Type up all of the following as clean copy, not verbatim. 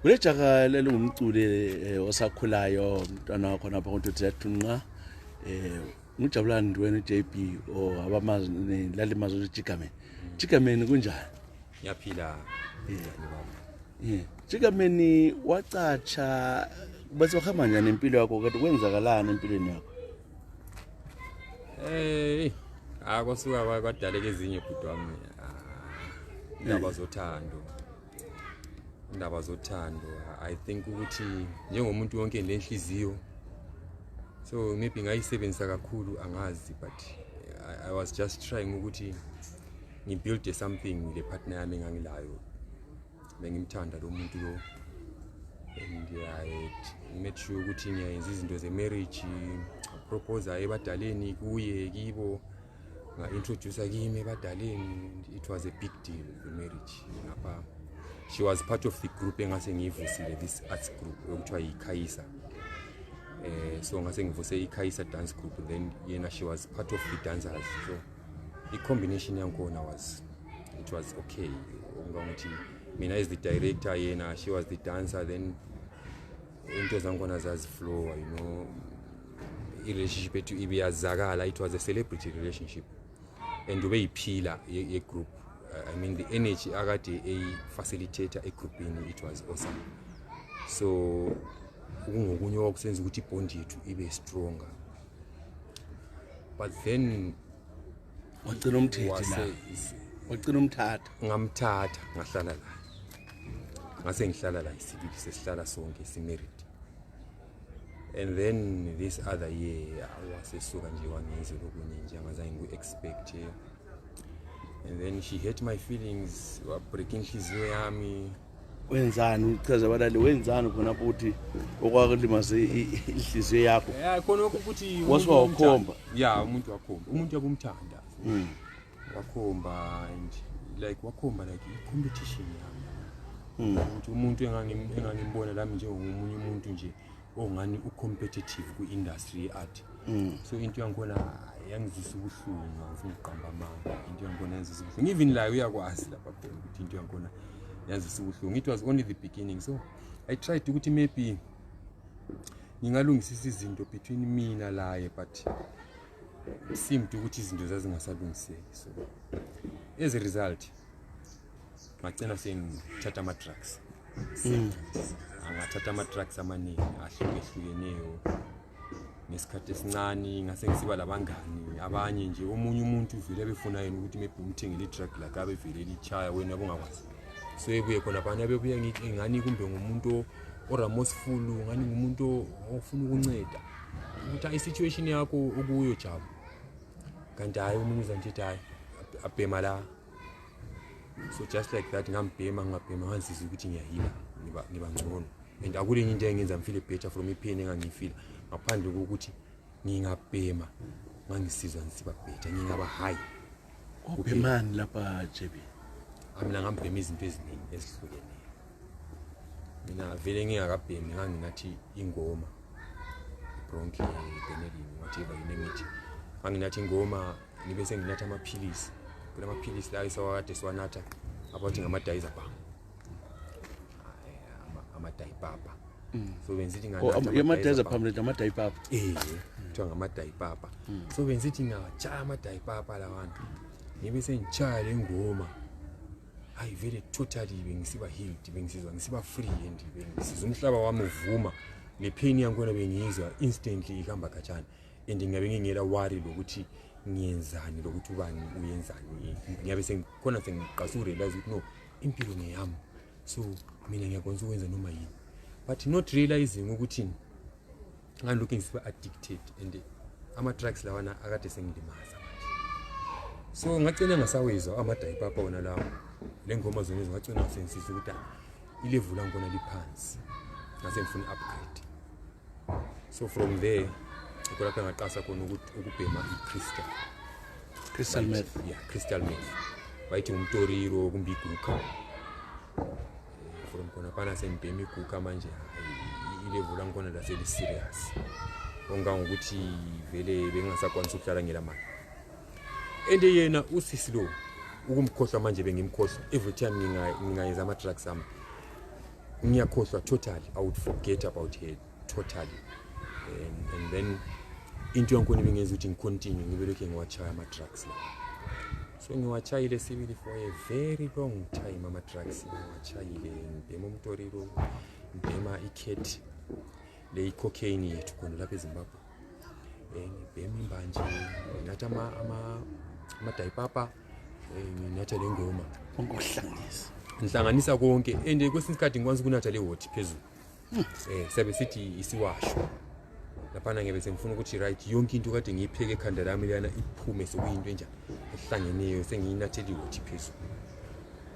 Kulejaka lelungumculi osakhulayo umntwana wakho napha ngoThunqa ngujabulani Ndweni JB abamazi lalimazwe uJigameni. Jigameni kunjani? Yaphila. Jigameni wacatsha bese wahamba njani impilo yakho kade kwenzakalani empilweni yakho? Akosuka kwadaleka ezinye bhuti wami. Indaba zothando. I think ukuthi njengomuntu wonke lenhliziyo. So maybe ngayisebenzisa kakhulu angazi, but I was just trying ukuthi ngibuild something le partner yami engangilayo. Bengimthanda lo muntu lo. And I made sure ukuthi ngiyenza izinto ze marriage, propose ebadaleni kuye kibo, introduce kimi ebadaleni. It was a big deal, the marriage. Ngapha she was part of the group engase ngivusile, this arts group okuthiwa iKhaisa. So ngase ngivuse iKhaisa dance group, then yena she was part of the dancers. So the combination yankona it was okay. Ngokuthi mina as the director, yena she was the dancer, then into zankona zaziflow, relationship ethu ibiyazakala. It was a celebrity relationship and ube yiphila ye group. I mean the energy akade facilitator a group in it was awesome. So kungokunye okusenza ukuthi bond yethu ibe stronger. But then wacela umthetho la. Wacela umthatha. Ngamthatha ngahlala la. Ngase ngihlala la isibili sesihlala sonke simarried. And then this other year wasesuka nje wangenze lokunye nje angazange ngiexpect. And then she hurt my feelings, breaking inhliziyo yami. Wenzani uchaza abalali wenzani khona ukuthi okwalimaze inhliziyo yakho? Khona ukuthi wakhomba. Umuntu wakhomba. Umuntu yakumthanda. Wakhomba and wakhomba like competition yami. Umuntu engangimbona lami njengomunye umuntu nje ongani ucompetitive ku-industry ye-art. So into yankona yangizisa ubuhlungu, ngiqamba amanga. Into yankona yangizisa ubuhlungu. Even la uyakwazi lapha khona ukuthi into yankona yangizisa ubuhlungu. It was only the beginning. So I tried ukuthi maybe ngingalungisisa izinto between mina laye, but seemed ukuthi izinto zazingasalungiseki. So as a result ngagcina sengithatha ama-drugs. Angathatha ama-drugs amaningi ahlukehlukeneyo. Ngesikhathi esincane ngase ngisiba labangani abanye nje, omunye umuntu uvele befuna yena ukuthi maybe umthengele i-drug lakhe abevele lichaya wena abungakwazi. So ebuye khona abanye abebuya ngithi ngani kumbe ngumuntu oramorseful, ngani ngumuntu ofuna ukunceda ukuthi i-situation yakho ukuyo Jabu. Kanti hayi umuntu nje hayi abhema la. So just like that ngambhema ngazizwa ukuthi ngiyahila, ngiba ngcono. And akulenye into engenza ngifeel better from ipain engangifeel ngaphandle kokuthi ngingabhema ngangisizwa ngisiba better, ngingaba high. Ubhemani lapha JB? Mina ngambhema izinto eziningi ezihlukeneyo. Mina vele ngingakabhemi nganginathi ingoma bronchi benelini whatever you name it. Nganginathi ingoma nibe senginatha amaphilisi. Kula maphilisi la isawakade siwanatha abathi ngama-diazepam. Ama-diapapa. So benzithi nganatha ama-diazepam nama-diapapa. Kuthiwa ngama-diapapa. So benzithi ngachaya ama-diapapa lawana. Ngibe sengitshaya le ngoma. Hayi vele totally bengisiba healed, bengisizwa ngisiba free and bengisizwa umhlaba wami uvuma. Le pain yankona bengiyizwa instantly ihamba khatshana. And ngiyabe ngingela worry lokuthi ngiyenzani lokuthi ubani uyenzani. Ngiyabe sengikhona sengiqasa urealize ukuthi no, impilo ngeyami. So mina ngiyakwenza ukwenza noma yini. But not realizing ukuthi ngalokho ngisiba addicted and ama-drugs lawana akade sengilimaza. So ngagcina ngasawezwa ama-diapapa wona lawo. Le ngoma zona ngagcina sengisizwa ukuthi ilevel lankona liphansi. Ngase ngifuna upgrade. So from there kulapha ngaqasa khona ukubhema crystal meth. Crystal meth. Bayithi umtoriro kumbe iguka. From khona phana sengibhema iguka manje ilevel lankona la seli serious. Ongangokuthi vele bengingasakwanisa ukuhlala ngelamali. And yena usisi lo ukumkhohlwa manje bengimkhohlwa every time ngingayenza ama-drugs ami. ngiyakhohlwa totally. I would forget about her totally. And then into yankona bengenza ukuthi ngicontinue ngibe lokho ngiwachaya ama-drugs la. So ngiwachayile sibili for a very long time ama-drugs ngiwachayile, ngibhema umtoriro, ngibhema i-cat le cocaine yethu khona lapha eZimbabwe, ngibhema imbanje, nginathi ama-dayipapa, nginatha le ngoma ngihlanganisa konke, and kwesinye isikhathi ngikwazi ukunatha le hot phezulu. Sabe sithi isiwasho laphana ngebe sengifuna ukuthi right yonke into kade ngiyipheke ekhanda lami lana iphume sokuyinto enja ehlangeneyo sengiyinatheli hot phezulu.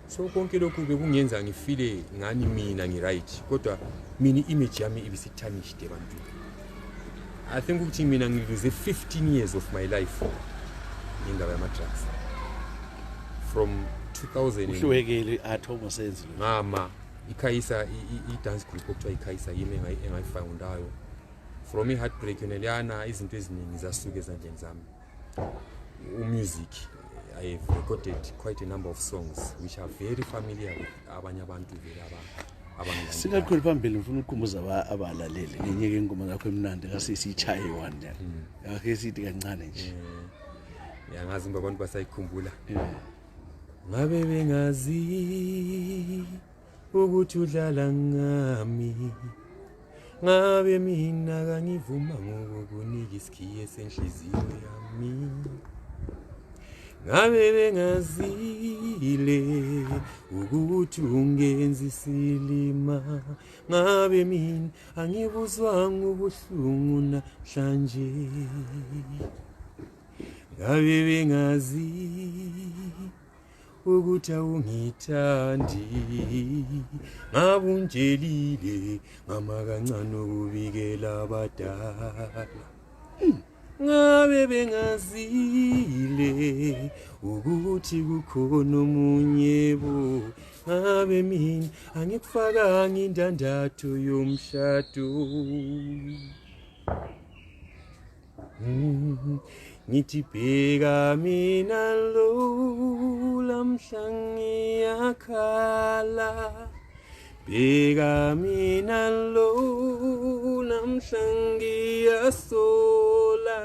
So konke lokhu bekungenza ngifile ngani mina ngi-right, kodwa mina image yami ibisithanishide abantu. I think ukuthi mina ngilose 15 years of my life indaba yama-drugs from 2000. Uhlwekele athoma senze ngama iKhaisa i-dance group okuthiwa iKhaisa yimi engayifoundayo. From i-heartbreak yona leyana izinto eziningi zasuka ezandleni zami. Music, I have recorded quite a number of songs which are very familiar with abanye abantu vele abangilandelayo. Singakhona phambili ngifuna ukukhumbuza abalaleli ngenye ke ingoma zakho emnandi kasisichaye one yakhe sithi kancane nje. Yangazi ngoba abantu basayikhumbula. Ngabe bengazi ukuthi udlala ngami, ngabe mina kangivuma ngokukunika isikhiye senhliziyo yami. Ngabe bengazile ukuthi ungenza isilima, ngabe mina angibuzwanga ubuhlungu namhlanje. Ngabe bengazi ukuthi awungithandi, ngabunjelile ngama kancane ukubikela abadala. Ngabe bengazile ukuthi kukhona omunye bo, ngabe mina angikufakanga indandatho yomshado. Ngithi bheka mina lo lamhla ngiyakhala, bheka mina lo lamhla ngiyasola,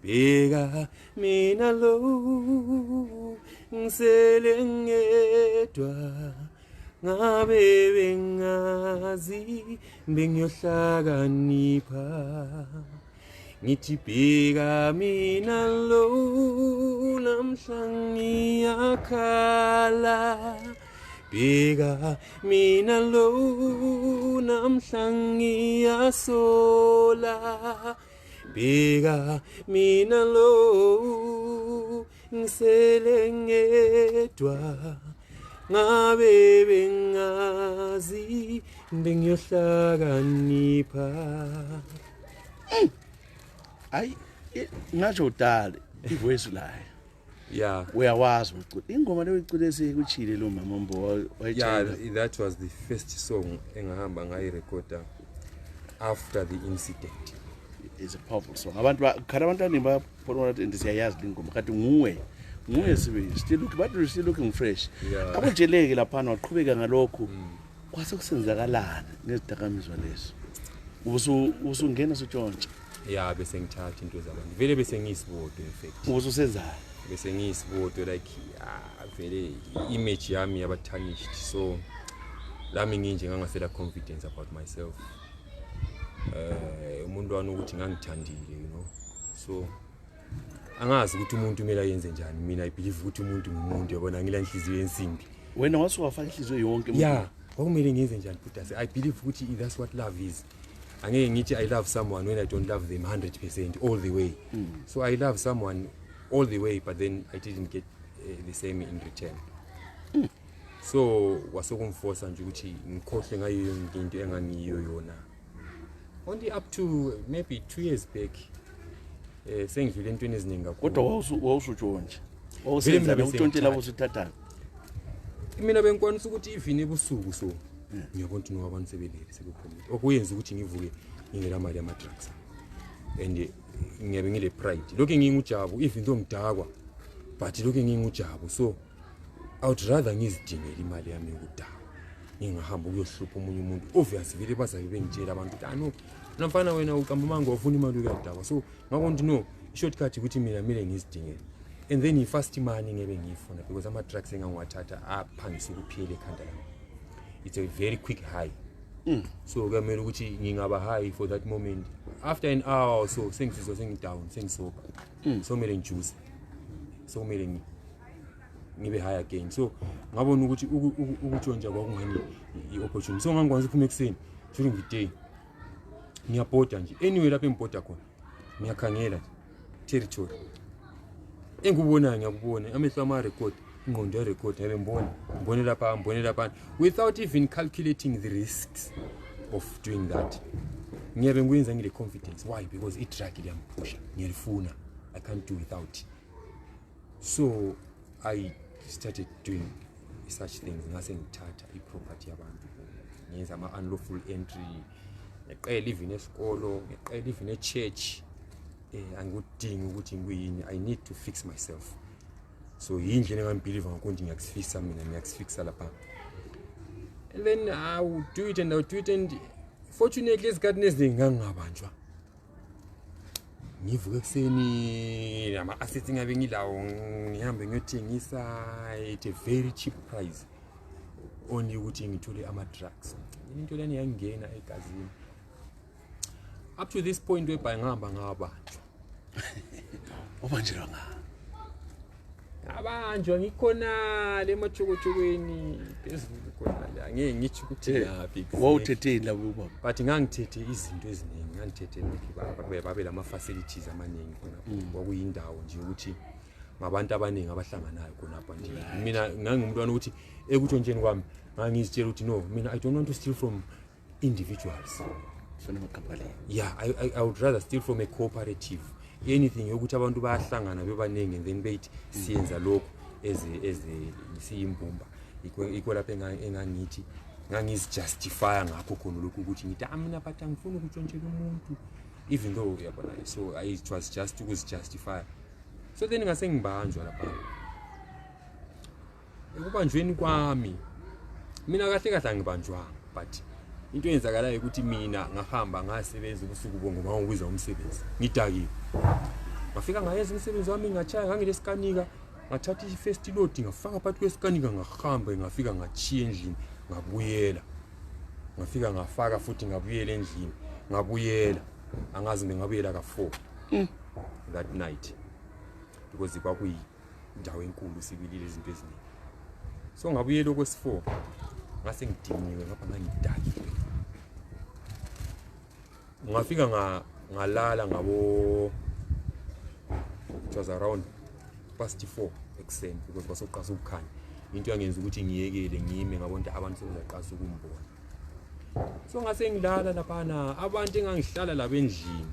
bheka mina lo ngisele ngedwa. Ngabe bengazi bengiyohlakanipha, ngithi bheka mina lo namhla ngiyakhala, bheka mina lo namhla ngiyasola, bheka mina lo ngisele ngedwa. Ngabe bengazi bengiyohlakanipha. Hayi ngasho udala ivoice layo. Yeah. Uyawazi ucula. Ingoma leyo icule sekuchile lo mama Mbo wayitshela. Yeah, that was the first song engahamba ngayirecorda after the incident. It's a powerful song. Abantu bakhala abantwana baphona ukuthi siyayazi ingoma kanti nguwe sibe still looking fresh. Abajeleke lapha waqhubeka ngalokho. Kwase kusenzakalana nezidakamizwa lezo. Usungena sutshontsha. Yeah, bese ngithatha into zabantu. Vele bese ngiyisibodo in fact. Usenzani? Bese ngiyisibodo like vele image yami yabatarnished. So lami nginje ngangasela confidence about myself. Umuntu wani ukuthi ngangithandile, you know. So angazi ukuthi umuntu kumele ayenze njani. Mina I believe ukuthi umuntu ngumuntu yabona ngila inhliziyo ensimbi. Wena wasuwafaka inhliziyo yonke umuntu. Yeah, kwakumele ngenze njani futhi I believe ukuthi that's what love is. Angeke ngithi I love someone when I don't love them 100% all the way. So I love someone all the way, but then I didn't get the same in return. So wasokumforce nje ukuthi ngikhohle ngayo yonke into engangiyo yona. Only up to maybe 2 years back. Sengidlule entweni eziningi kakhulu. Kodwa wawusutshontsha. Wawusenza utshontshe labo usuthathana. Mina benkwanisa ukuthi even ebusuku so ngiyabona ukuthi abantu sebelele sekuphumile. Okuyenza ukuthi ngivuke ngingela mali yama-drugs. And ngiyabe ngile pride. Lokho nginguJabu even though ngidakwa, but lokho nginguJabu. So I would rather ngizidingele imali yami yokudakwa ngingahamba ukuyohlupha umunye umuntu obviously vele bazabe bengitshela abantu ukuthi no namfana wena uqamba mango ufuna imali uyadaba so ngakho ngithi no shortcut ukuthi mina mele ngizidingele and then i-fast money ngebe ngiyifuna because ama-drugs engangiwathatha aphangisa ukuphela ekhanda lami it's a very quick high so kuyamele ukuthi ngingaba high for that moment after an hour or so sengizizwa sengidown sengisoba so kumele ngijuice so kumele ngibe high again so ngabona ukuthi ukutshontsha kwakungani i-opportunity so ngangikwazi ukuphuma ekuseni during the day ngiyabhoda nje anyway lapho engibhoda khona ngiyakhangela territory engikubonayo ngiyakubona amehlo ama-record ingqondo ya-record ngabe mbone lapha without even calculating the risks of doing that ngiyabe ngikwenza ngile confidence why because i-drug liyampusha ngiyalifuna I can't do without so I started doing such things ngase ngithatha i-property yabantu ngenza ama-unlawful entry ngeqela even esikolo ngeqela even e-church angikudingi ukuthi ngikuyini I need to fix myself so yindlela engangibelieve ngakuthi ngiyakufisa mina ngiyakufisa lapha and then I would do it and fortunately esikhathini eziningi ngangingabanjwa ngivuka ekuseni nama-assets ngabe ngilawo ngihambe ngiyothengisa at a very cheap price only ukuthi ngithole ama-drugs into leni yangena egazini up to this point whereby ngihamba ngabanjwa ubanjelwa ngabanjwa ngikhona le mathokotshokweni phezulu khona la ngeke ngithi ukuthi yaphi wawuthetheni la ubaba but ngangithethe izinto eziningi ngangithethe like babe lama-facilities amaningi khona kwakuyindawo nje ukuthi ngabantu abaningi abahlanganayo khonapha nje mina ngangumntwana ukuthi ekutshontsheni kwami ngangizitshela ukuthi no mina I don't want to steal from individuals yeah I would rather steal from a cooperative anything yokuthi abantu bayahlangana bebaningi and then beyithi siyenza lokho siyimbumba ikho lapha engangithi ngangizijustify ngakho khona lokho ukuthi ngithi mina but angifuni ukutshontshela umuntu even though yabona so it was just ukuzijustify so then ngase ngibanjwa lapha ekubanjweni kwami mina kahle angibanjwanga but into eyenzakalayo ukuthi mina ngahamba ngasebenza ubusuku bonke ngangikwiza umsebenzi ngidakiwe ngafika ngayenza umsebenzi wami ngachaya ngangilesikanika ngathatha i-first load ngafaka phakathi kwesikanika ngahamba ngafika ngachiya endlini ngabuyela ngafika ngafaka futhi ngabuyela endlini ngabuyela angazi ngingabuyela ka4 that night because kwakuyindawo enkulu sibilile izinto eziningi so ngabuyela kwesi4 ngase ngidiniwe ngapha ngangidakiwe ngafika ngalala ngabo it was around past 4 ekuseni because basoqasa ukukhanya into yangenza ukuthi ngiyekele ngime ngabona abantu sebezaqasa ukumbona so ngase ngilala lapha abantu engangihlala laba endlini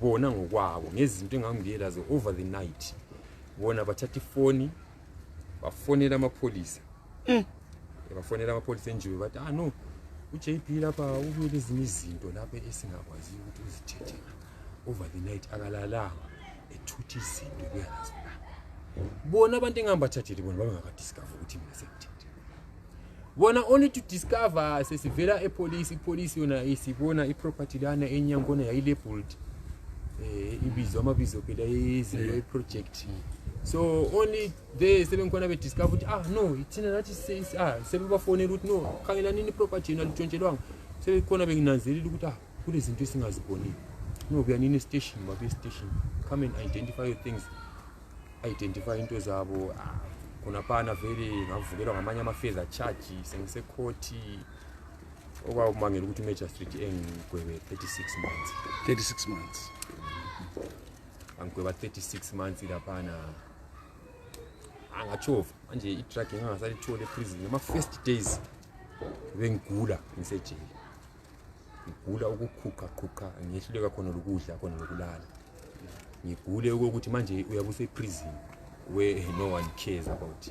bona ngokwabo ngezinto engangibiyela zo over the night bona bathatha ifoni bafonela amapholisa bafonela amapholisa enjiwe bathi no uJP lapha ubuyele ezinye izinto lapha esingakwazi ukuthi uzithethe over the night akalalanga ethuthi izinto kuyalazi bona abantu engambathathile bona babengakadiscover ukuthi mina sengithethe bona only to discover sesivela ipolice yona isibona iproperty lana enyangona yayilabeled ibizwa amabizo phela ezinto project so only they sebengikhona bediscover ukuthi no ithina nathi sebebafonela ukuthi no khangela nini property yena litshontshelwanga sebekhona benginanzelela ukuthi kule zinto esingazibonile no kuyanini station babe station come and identify your things identify into zabo khona phana vele ngavukelwa ngamanye ama-feather charge sengisecourt okwamangela ukuthi magistrate engigwebe 36 months angigweba 36 months laphana angachova manje i-drug ngangasalithole eprison ama-first days bengigula ngisejele ngigula ukuqhuqa ngiyehluleka khona lokudla khona lokulala ngigule ukuthi manje uyabe useprison where no one cares about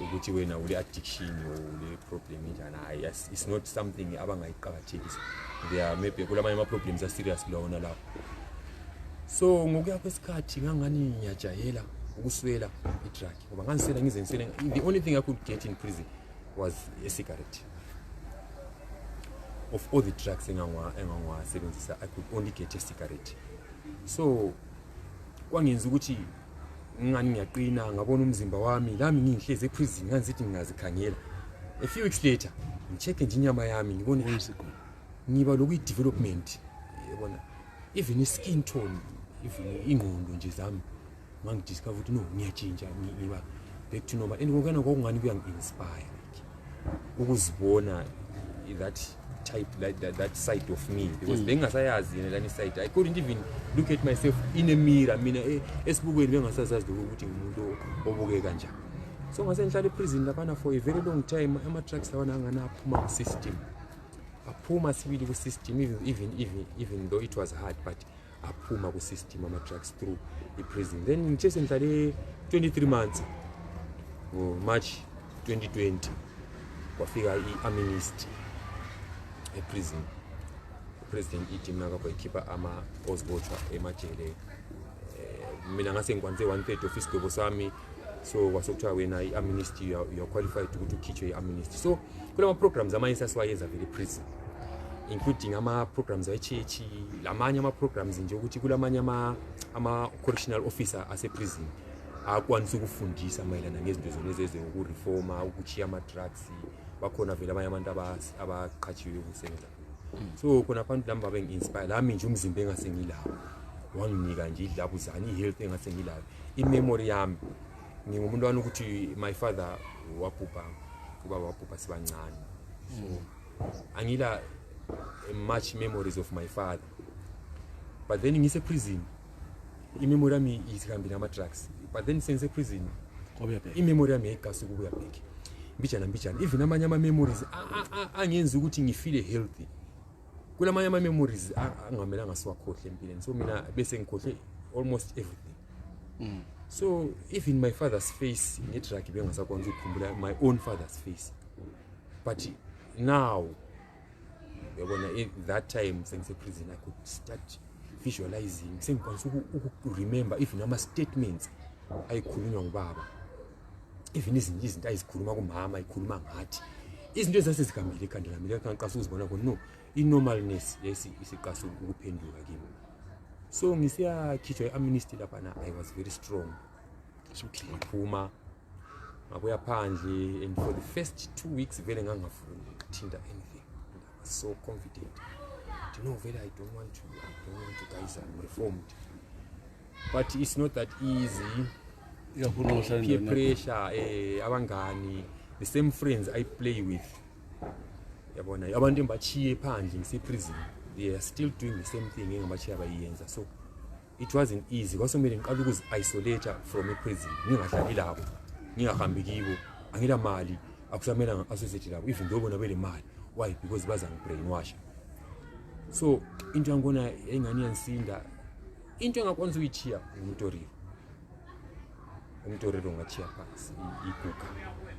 ukuthi wena ule addiction or ule problem njani it's not something abangayiqakathekisa maybe kulamanye ama-problems are-serious lona lapho so ngokuya kwesikhathi ngangani ngiyajayela ukuswela i-drug ngoba ngangisela ngize ngisele the only thing I could get in prison was a cigarette of all the drugs engangwasebenzisa I could only get a cigarette. So kwangenza ukuthi ngani ngiyaqina ngabona umzimba wami lami ngihleze eprison nganzithi ngingazikhangela. A few weeks later ngicheck nje inyama yami ngibone ngiba lokhu development yabona even skin tone even ingqondo nje zami ngangidiscover ukuthi no ngiyatshintsha ngiba back to normal and ngokana kokungani kuyangi-inspire ukuzibona that type like that side of me because bengasayazi yena lani side. I couldn't even look at myself in a mirror mina esibukweni bengasazazi ukuthi umuntu obuke kanjani. So ngase ngihlala eprison lapha for a very long time ama drugs lawana angana aphuma ku system aphuma sibili ku system even though it was hard but aphuma ku system ama drugs through the prison. Then ngithe ngihlale 23 months March 2020 kwafika i-amnesty eprison. President itima akayikhipha ama postbocha emajele mina ngase ngikwanze 1/3 of isigwebo sami. So kwasokuthiwa wena i-amnesty you are qualified ukuthi ukhitshwe i-amnesty. So kulama programs amanye sasiwayenza vele prison including ama programs e-church lamanye ama programs nje ukuthi kulamanye ama correctional officer ase prison akwanisa ukufundisa mayelana ngezinto zonezeze ukureforma ukuchiya ama drugs bakhona vele abanye abantu abaqhatshiwe ukusebenza. So khona abantu lamba bengi-inspire lami nje umzimba engasengilawo wanginika nje idlabuzane i-health engasengilayo i-memory yami ngingumuntu wani ukuthi my father wabhubha ubaba wabhubha sibancane. So angila much memories of my father but then ngise prison i-memory yami isihambi nama drugs but then sense prison i-memory yami ayikasi ukubuya back mbijana even amanye ama memories angenza ukuthi ngifeel healthy kulamanye ama memories angamelanga siwakhohle empilweni. So mina bese ngikhohle almost everything. So even my father's face ngedrag bengasakwanza ukukhumbula my own father's face but now yabona that time sengise prison I could start visualizing sengikwanisa remember even ama statements ayikhulunywa ngubaba even izinto ayizikhuluma kumama ayikhuluma ngathi izinto ezasezigambile ekhanda lami leqasa uzibona khona no i-normalness isiqasa ukuphenduka kimi. So ngisiyakhitshwa i-amnesty lapha na I was very strong. So ngiphuma ngabuya phandle and for the first 2 weeks vele ngangafuni ukuthinta anything. I was so confident. You know vele I don't want to guys I'm reformed. But it's not that easy. Peer pressure abangani the same friends I play with yabona abantu embachiye phandle ngise prison they are still doing the same thing engabachiya bayenza. So it wasn't easy kwasomele ngiqala ukuzi-isolate from a prison ngingahlali lapho ngingahambi kibo angila mali akusamela nga-associate lapho even though bona bele mali. Why? Because baza ngi-brainwash. So into yangona engani yansinda into engakwanisa uyichiya umtoriro ngachiya phansi ikuka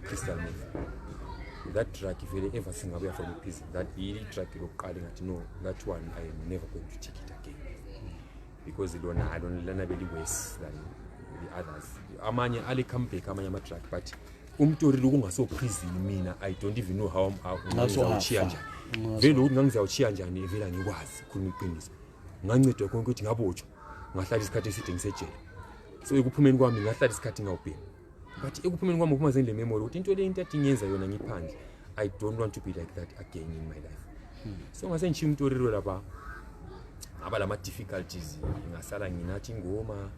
crystal meth that drug vele ever singabuya from prison that really drug lokuqala ngathi no that one I am never going to take it again because I don't learn very worse than the others. Amanye ale comeback amanye ama drug but umtoriro kungaso prison mina I don't even know how ngizawuchiya njani vele ukuthi ngangizawuchiya njani vele ngikwazi khuluma iqiniso ngancedwa konke ukuthi ngabotshwa ngahlala isikhathi eside ngisejele. So ekuphumeni kwami ngahlala isikhathi ngawubheka but ekuphumeni kwami kuma zendle memory ukuthi into le into atingenza yona ngiphandle I don't want to be like that again in my life. So ngase ngichiya umtoriro lapha ngaba lama difficulties ngasala nginathi ingoma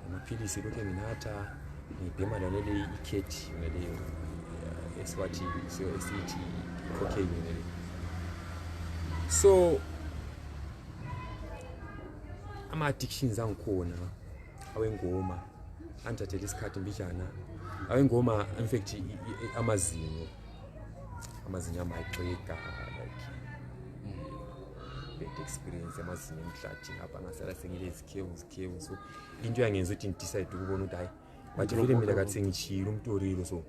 amaphilisi lokho nginatha ngibhema naleli ikhethi naleyo esiwathi esithi cocaine nale. So ama addictions angikhona awengoma antathe isikhathi mbijana awengoma in fact amazinyo amayiqeka like bad experience amazinyo emhlathi ngapha ngasala sengile izikhewu. So into yangenza ukuthi ngidecide ukubona ukuthi hayi but vele mina kathi sengichila umtoriro so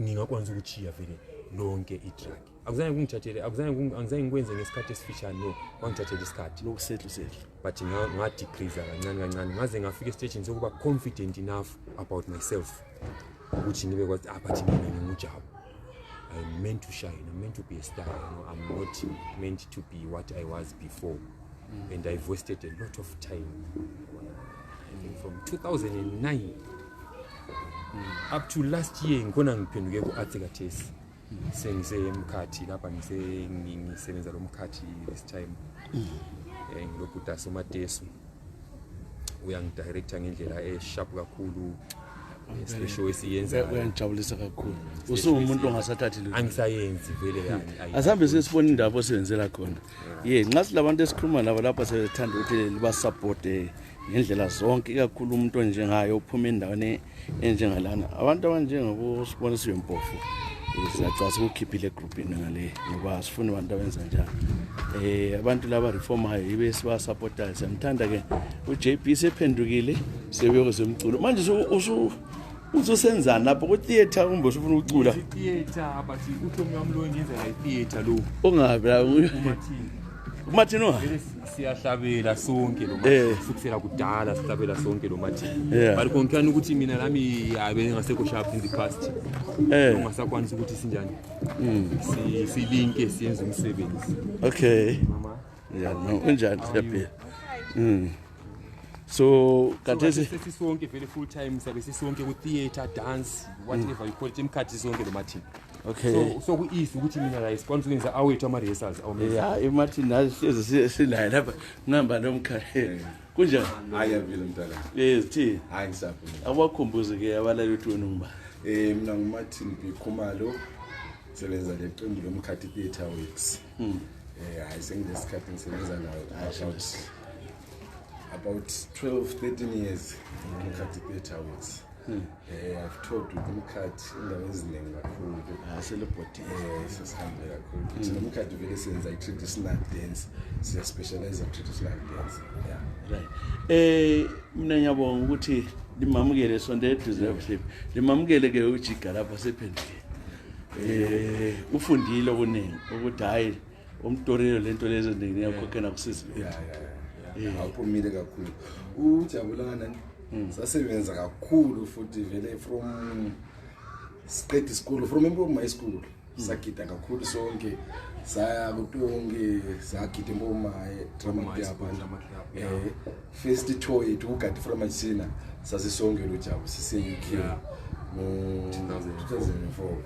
ngingakwanisa ukuchiya vele lonke i-drug akuzange ngikwenze ngesikhathi esifishane no kwangithathela isikhathi lokusettle but nga-decrease kancane ngaze ngafika esitageni sokuba confident enough about myself ukuthi ngibe kwathi but mina ngingujabo I'm meant to shine, I'm meant to be a star, I'm not meant to be what I was before. And I've wasted a lot of time. I think from 2009 up to last year ngikona ngiphenduke ku-Arts Ekathesi. Sengisemkhathi lapha ngisebenza lo mkhathi this time. Ngilokhuta somatesu. Uyangidirector ngendlela esharp kakhulu. Special esiyenza uyangijabulisa kakhulu usumuntu ongasathathi lutho angisayenzi vele yani asambe sesibona indaba osebenzela khona nxa silabantu esikhuluma nabo lapha sebethanda ukuthi liba support ngendlela zonke ikakhulu umuntu onjengayo uphuma endaweni enjengalana abantu abanjengabo Sibonisiwe Mpofu sizacasa ukukhiphile groupini ngale ngoba sifuna abantu abenza njalo abantu laba reformayo ibe siba supportayo siyamthanda ke uJP sephendukile sebeyoze umculo manje uzosenzana lapho ku theater kumbe usufuna ukucula theater but uThomi wami lo ngenza la theater lo ungabe la uMartin siyahlabela sonke lo kusukela kudala sihlabela sonke lo Martin bari konkhani ukuthi mina lami abe ngasekho sharp in the past ungasakwanisa ukuthi sinjani silinke siyenze umsebenzi okay no unjani siyaphila so kathesi sisonke vele full time sabe sisonke ku theater dance whatever you call it imkhathi sonke lo Martin okay so ku easy ukuthi mina la sponsor wenza awethu ama rehearsals iMartin nazi silaye lapha ngihamba nomkhathi kunjani ayavile mntana thi hayi ngisaphila abakhumbuze ke abalali uthi wena ngumba mina nguMartin B Khumalo sebenza leqembu lomkhathi theater weeks hayi sengilesikhathi ngisebenza nayo about 12-13 years umkhathi theater weeks I've taught with umkhathi indawo eziningi kakhulu celebrity sesihambe kakhulu thina umkhathi vele senza i-traditional dance siya specialize in-traditional dance right mina ngiyabonga ukuthi limamukele sonto eduze worship limamukele ke uJiga lapha sephendule ufundile okuningi ukuthi hayi umtorelo lento lezi eziningi yakhokhena kusizwe awuphumile kakhulu ujabulana sasebenza kakhulu futhi vele from state school from Mboma school sagida kakhulu sonke saya kutonke sagida Mboma drama club first tour yethu ukade from China sasisonke lo Jabu sise UK no 2004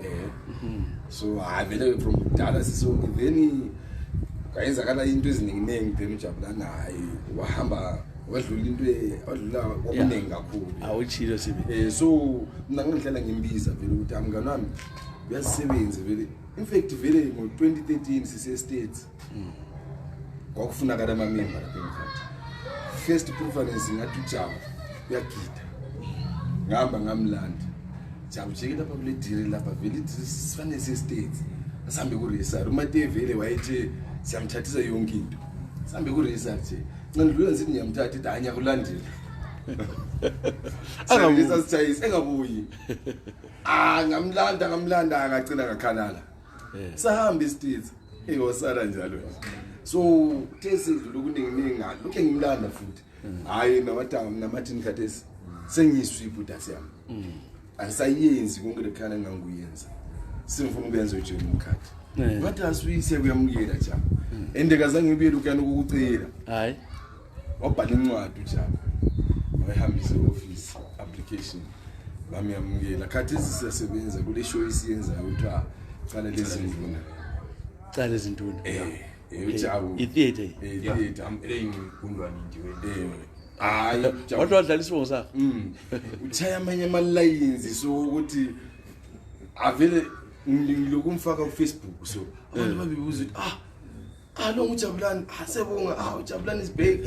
so vele from dala sisonke then kayenzakala into eziningi then uJabulana hayi wahamba wadlula into wadlula okuningi kakhulu awuchilo sibe so mina ngidlala ngimbiza vele ukuthi amngani wami uyasebenza vele in fact vele ngo2013 sise states kwakufunakala ama member lapha eMkhathi first preference ngathi uJabu uyagida ngihamba ngamlanda Jabu jike lapha kule deal lapha vele sifane se states asambe ku research uMate vele wayethi siyamthathisa yonke into sambe ku research ngidlula ngithi ngiyamthatha ithi anya kulandela angabuza sithayisa engabuyi ngamlanda akagcina ngakhalala sahamba istates eyosala njalo so tesidlula kuningi lokho ngimlanda futhi hayi namatini khathesi sengiswipha udasi yami angisayenzi konke lekhana nganguyenza simfuna ukuyenza nje umkhathi but asuyise kuyamukela Jabu ende kazange ngibuyele ukuyana ukucela hayi wabhala incwadi uJabu wayihambisa office application bami yamukela khathesi siyasebenza kule show isiyenzayo uthiwa cala lezinduna uJabu itheater ngikundwani nje hayi wathi wadlala isibongo sakho uthaya amanye ama-lines so ukuthi avele ngilokumfaka ku Facebook so abantu babibuza ukuthi lo uJabulani asebonga uJabulani is back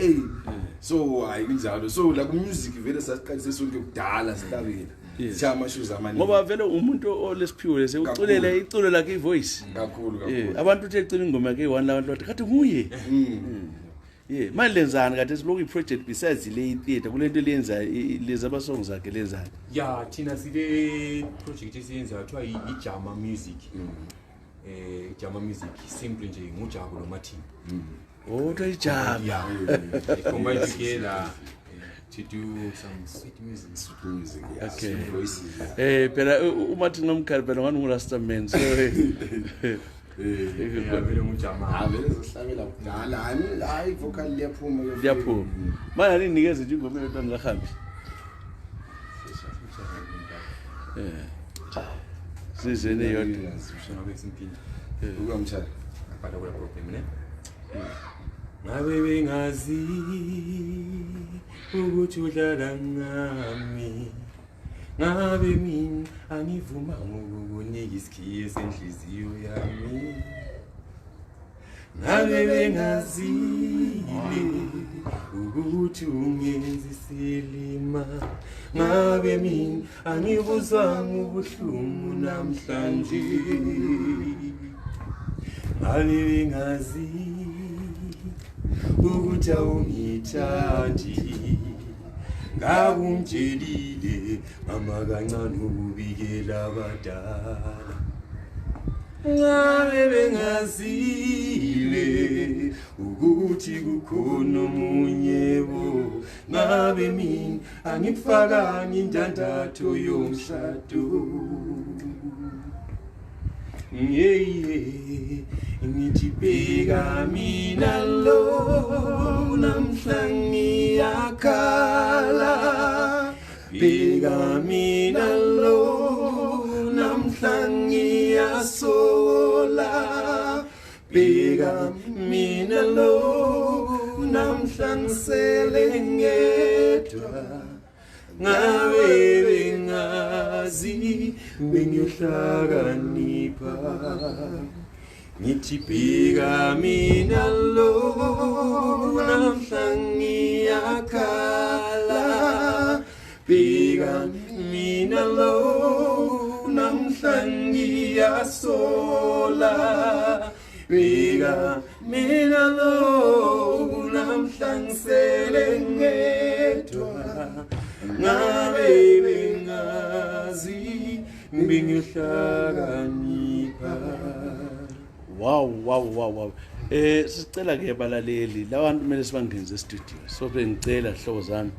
so hayi kunjalo so la ku music vele sasiqalise sonke kudala sihlabela siya amashoes amaningi ngoba vele umuntu olesiphiwe lese uculela iculo lakhe ivoice kakhulu abantu uthe ecina ingoma yakhe one la lot kathi nguye manje lenzani kade siloku iproject besides le theater kulento lenza lezi abasongs zakhe lenzani thina sile project esiyenza kuthiwa iJama Music Jama Music simple nje nguJabu noMartin to iJama combine together to do some sweet music. Sweet music, yeah. Okay. Sweet voices, yeah. Phela uma thi ngomkhali phela ngani ngurasta man so Vele ngujama. Vele zohlabela kudala. Hayi vocal liyaphuma ke. liyaphuma manje alinikeza nje ingoma yodwa ngahambi sizene yodwa Ngabe simpini. Ukamtshaya. Aphala kula problem ne. Ngabe bengazi ukuthi udlala ngami. Ngabe mina angivuma ngokunika isikhiye senhliziyo yami. Ngabe bengazi ukuthi ungenza isilima. Ngabe mina angibuzwanga ubuhlungu namhlanje. Ngabe bengazi ukuthi awungithandi. Ngakungitshelile mama kancane ubikela abadala. Ngabe bengazile ukuthi kukhona omunye bo. Ngabe mina angikufakanga indandatho yomshado. Ngithi bheka mina lo namhla ngiyakhala. Bheka mina lo namhla ngiyasola. Bheka mina lo namhla ngisele ngedwa. Ngabe bengazi bengiyohlakanipha. Ngithi bheka mina lo namhla ngiyakhala. Bheka mina lo namhla ngiyasola. Bheka mina lo namhla ngisele ngedwa. Ngabe bengazi bengiyohlakanipha. wow sicela ke balaleli labantu kumele sibangenze e-studio so bengicela hlobo zami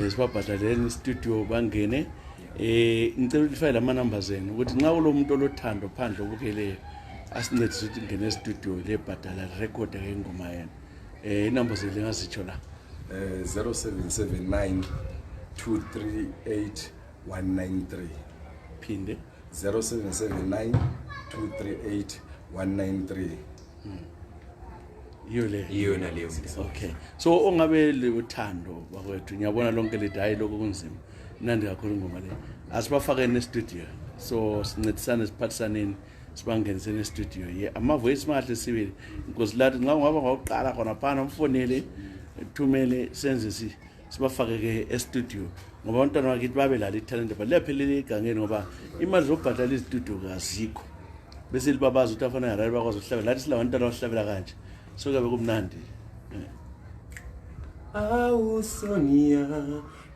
sibabhadaleni i-studio bangene ngicela ukuthi la numbers enu ukuthi nxa kulomuntu olothando phandle obukeleyo asincedise ukuthi ngene e-studio le bhadala record ke ingoma yena i-numbers lengazitsho la 0779 238 193 phinde 0779 238 193 iyo naleyo. okay so ongabe uthando bakwethu ngiyabona lonke le hayi lokho kunzima nandi kakhulu ingoma le asibafakeni e-studio so sincedisane siphathisaneni sibangeniseni e-studio ama voice mahle sibili because lathi nxa ungaba ngawuqala khona phana umfonele thumele senze sibafake ke e-studio ngoba abantwana bakithi babe lala italent but lephelele igangeni ngoba imali zobhadala istudio kazikho bese libabaza ukuthi afana yarari bakwazi ukuhlabela lathi silabantwana bahlabela kanje so kabe kumnandi. Awu Sonia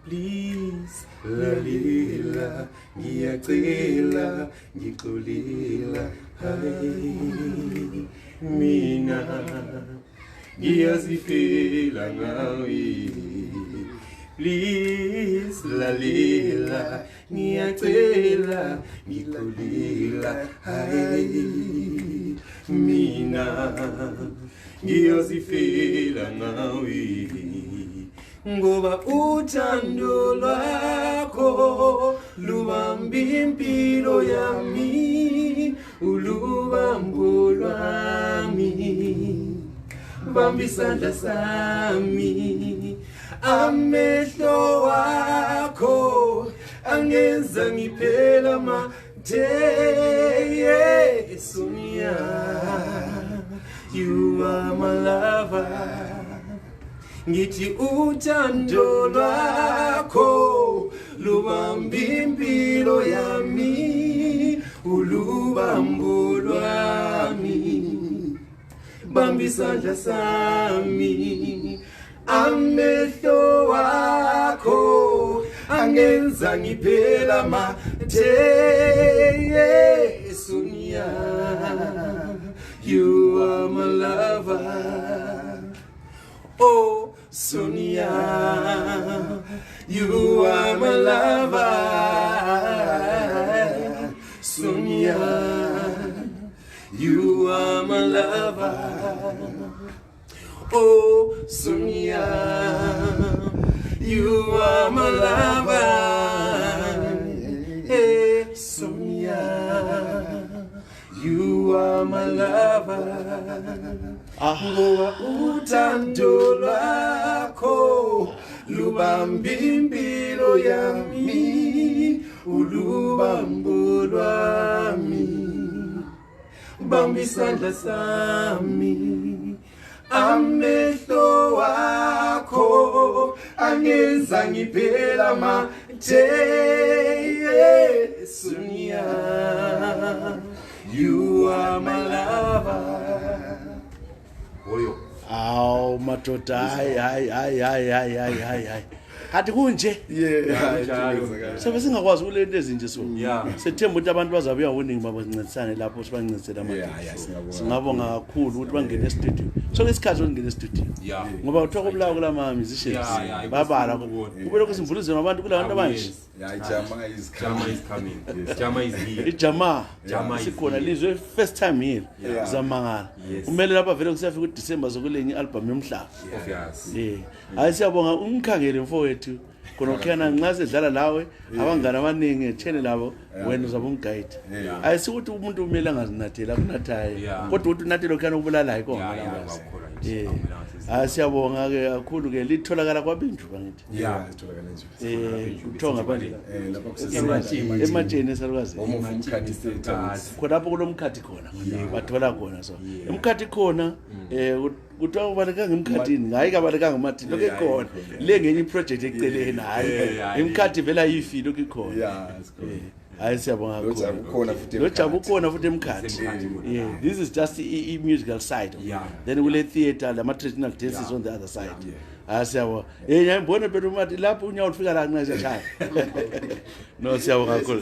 please lalila ngiyacela ngixolela hayi mina ngiyazifela ngawe. Please lalila ngiyacela ngixolela hayi mina ngiyazifela ngawe. Ngoba uthando lwakho lubamba impilo yami ulubambo lwami bamba isandla sami amehlo wakho angenza ngiphela mathe. Sonia you are my lover. Ngithi uthando lwakho lubamba impilo yami ulubambo lwami bamba isandla sami amehlo wakho angenza ngiphela mathe. Sonia you are my lover. Oh Sonia You are my lover, Sonia. You are my lover. Oh, Sonia. You are my lover. Hey, Sonia. You are my lover. Ngoba uthando lwakho lubamba impilo yami, ulubambo lwami, bamba isandla sami, amehlo wakho angenza ngiphela mathe. Sonia, you are my lover. Oyo. Awu madoda hayi hathi kunje sobe singakwazi kulento ezinje so sethemba ukuthi abantu bazabuya winning babancedisane lapho sibancedisela amadoda singabonga kakhulu ukuthi bangene e-studio so lesikhathi sokungena e-studio ngoba uthoka ubulawa kulama musicians babala kube lokho simvuluzeni abantu kula bantu abanje Jama is coming. Jama is here. Ijama sikhona lizwe first time here zamangala kumele lapha vele kusafika uDecember zokulenye album yomhlaba hayi siyabonga umkhangele mfowethu khona ukhana nxa sedlala lawe abangana abaningi channel labo wena uzabe umguide ayisukuthi umuntu umele angazinathela kunathaye kodwa uthi unathela ukhana ubulala ikonga siyabonga ke kakhulu ke litholakala kwabinju bangithi litholakala nje uthonga phambili ematsheni esalukazi khona lapho kulomkhathi khona bathola khona so umkhathi khona kuthiwa ubalekanga emkhathini hayi kabalekanga emathini lokho ekhona le ngenye iproject eceleni hayi imkhathi vela yifi lokho ikhona hayi siyabonga kakhulu lo jabu ukhona futhi emkhathi this is just a musical side then kule theater lama traditional dances on the other side siyabonga ngiyambona phela umathi lapho unyawo ufika la nqasha chaya no siyabonga kakhulu